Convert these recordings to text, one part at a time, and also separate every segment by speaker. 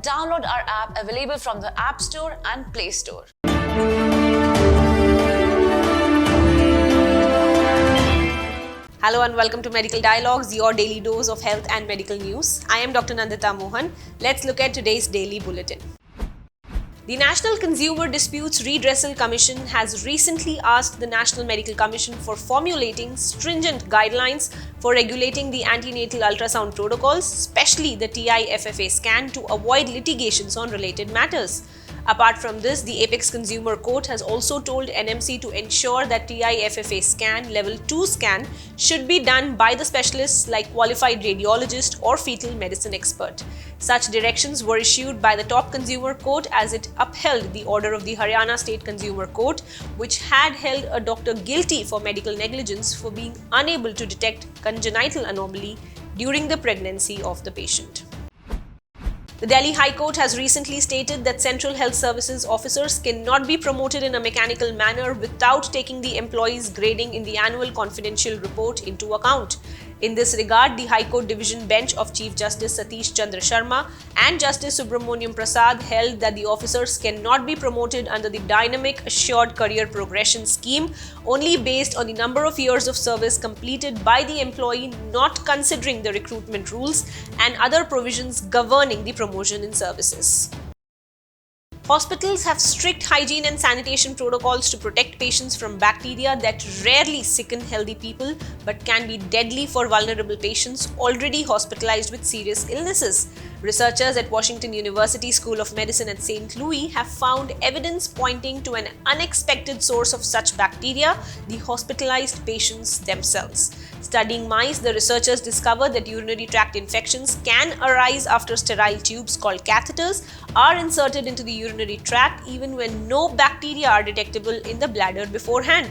Speaker 1: Download our app available from the App Store and Play Store.
Speaker 2: Hello and welcome to Medical Dialogues, your daily dose of health and medical news. I am Dr. Nandita Mohan. Let's look at today's daily bulletin. The National Consumer Disputes Redressal Commission has recently asked the National Medical Commission for formulating stringent guidelines for regulating the antenatal ultrasound protocols, especially the TI-FFA scan, to avoid litigations on related matters. Apart from this, the Apex Consumer Court has also told NMC to ensure that TI-FFA scan, level 2 scan, should be done by the specialists like qualified radiologist or fetal medicine expert. Such directions were issued by the top consumer court as it upheld the order of the Haryana State Consumer Court, which had held a doctor guilty for medical negligence for being unable to detect congenital anomaly during the pregnancy of the patient. The Delhi High Court has recently stated that Central Health Services officers cannot be promoted in a mechanical manner without taking the employee's grading in the annual confidential report into account. In this regard, the High Court Division Bench of Chief Justice Satish Chandra Sharma and Justice Subramaniam Prasad held that the officers cannot be promoted under the Dynamic Assured Career Progression Scheme only based on the number of years of service completed by the employee, not considering the recruitment rules and other provisions governing the promotion in services. Hospitals have strict hygiene and sanitation protocols to protect patients from bacteria that rarely sicken healthy people but can be deadly for vulnerable patients already hospitalized with serious illnesses. Researchers at Washington University School of Medicine at St. Louis have found evidence pointing to an unexpected source of such bacteria, the hospitalized patients themselves. Studying mice, the researchers discovered that urinary tract infections can arise after sterile tubes called catheters are inserted into the urinary tract even when no bacteria are detectable in the bladder beforehand.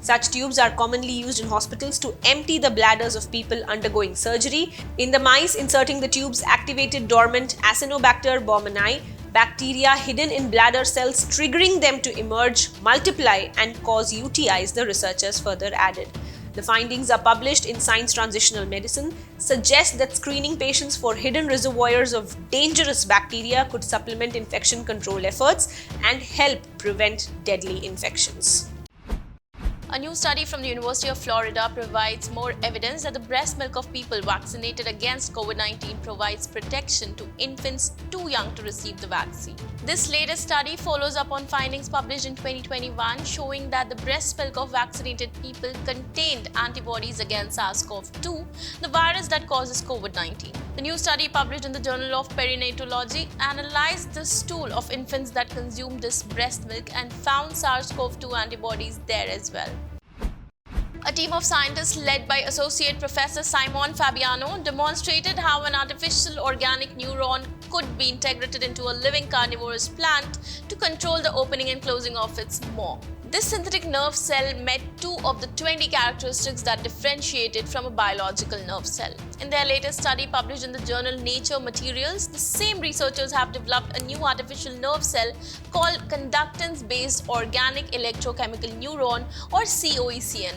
Speaker 2: Such tubes are commonly used in hospitals to empty the bladders of people undergoing surgery. In the mice, inserting the tubes activated dormant Acinetobacter baumannii, bacteria hidden in bladder cells, triggering them to emerge, multiply, and cause UTIs, the researchers further added. The findings are published in Science Translational Medicine, suggest that screening patients for hidden reservoirs of dangerous bacteria could supplement infection control efforts and help prevent deadly infections.
Speaker 3: A new study from the University of Florida provides more evidence that the breast milk of people vaccinated against COVID-19 provides protection to infants too young to receive the vaccine. This latest study follows up on findings published in 2021 showing that the breast milk of vaccinated people contained antibodies against SARS-CoV-2, the virus that causes COVID-19. The new study published in the Journal of Perinatology analyzed the stool of infants that consumed this breast milk and found SARS-CoV-2 antibodies there as well. A team of scientists led by Associate Professor Simon Fabiano demonstrated how an artificial organic neuron could be integrated into a living carnivorous plant to control the opening and closing of its maw. This synthetic nerve cell met 2 of the 20 characteristics that differentiate it from a biological nerve cell. In their latest study published in the journal Nature Materials, the same researchers have developed a new artificial nerve cell called conductance-based organic electrochemical neuron, or COECN,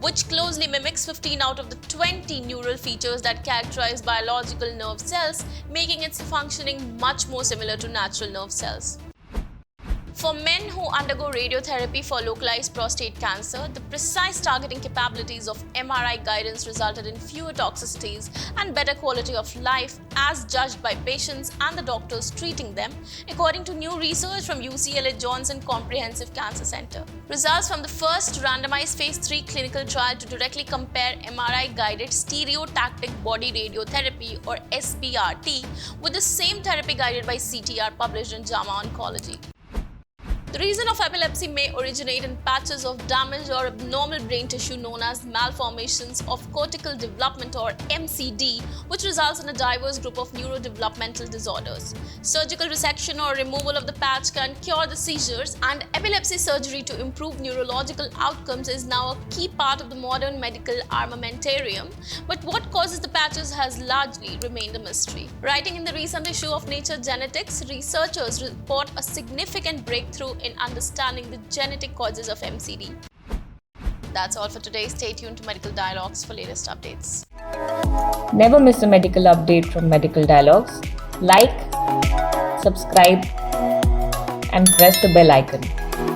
Speaker 3: which closely mimics 15 out of the 20 neural features that characterize biological nerve cells, making its functioning much more similar to natural nerve cells. For men who undergo radiotherapy for localized prostate cancer, the precise targeting capabilities of MRI guidance resulted in fewer toxicities and better quality of life as judged by patients and the doctors treating them, according to new research from UCLA Johnson Comprehensive Cancer Center. Results from the first randomized phase 3 clinical trial to directly compare MRI-guided stereotactic body radiotherapy, or SBRT, with the same therapy guided by CT are published in JAMA Oncology. The reason of epilepsy may originate in patches of damaged or abnormal brain tissue known as malformations of cortical development, or MCD, which results in a diverse group of neurodevelopmental disorders. Surgical resection or removal of the patch can cure the seizures, and epilepsy surgery to improve neurological outcomes is now a key part of the modern medical armamentarium, but what causes the patches has largely remained a mystery. Writing in the recent issue of Nature Genetics, researchers report a significant breakthrough in understanding the genetic causes of MCD. That's all for today. Stay tuned to Medical Dialogues for latest updates.
Speaker 4: Never miss a medical update from Medical Dialogues. Like, subscribe and press the bell icon.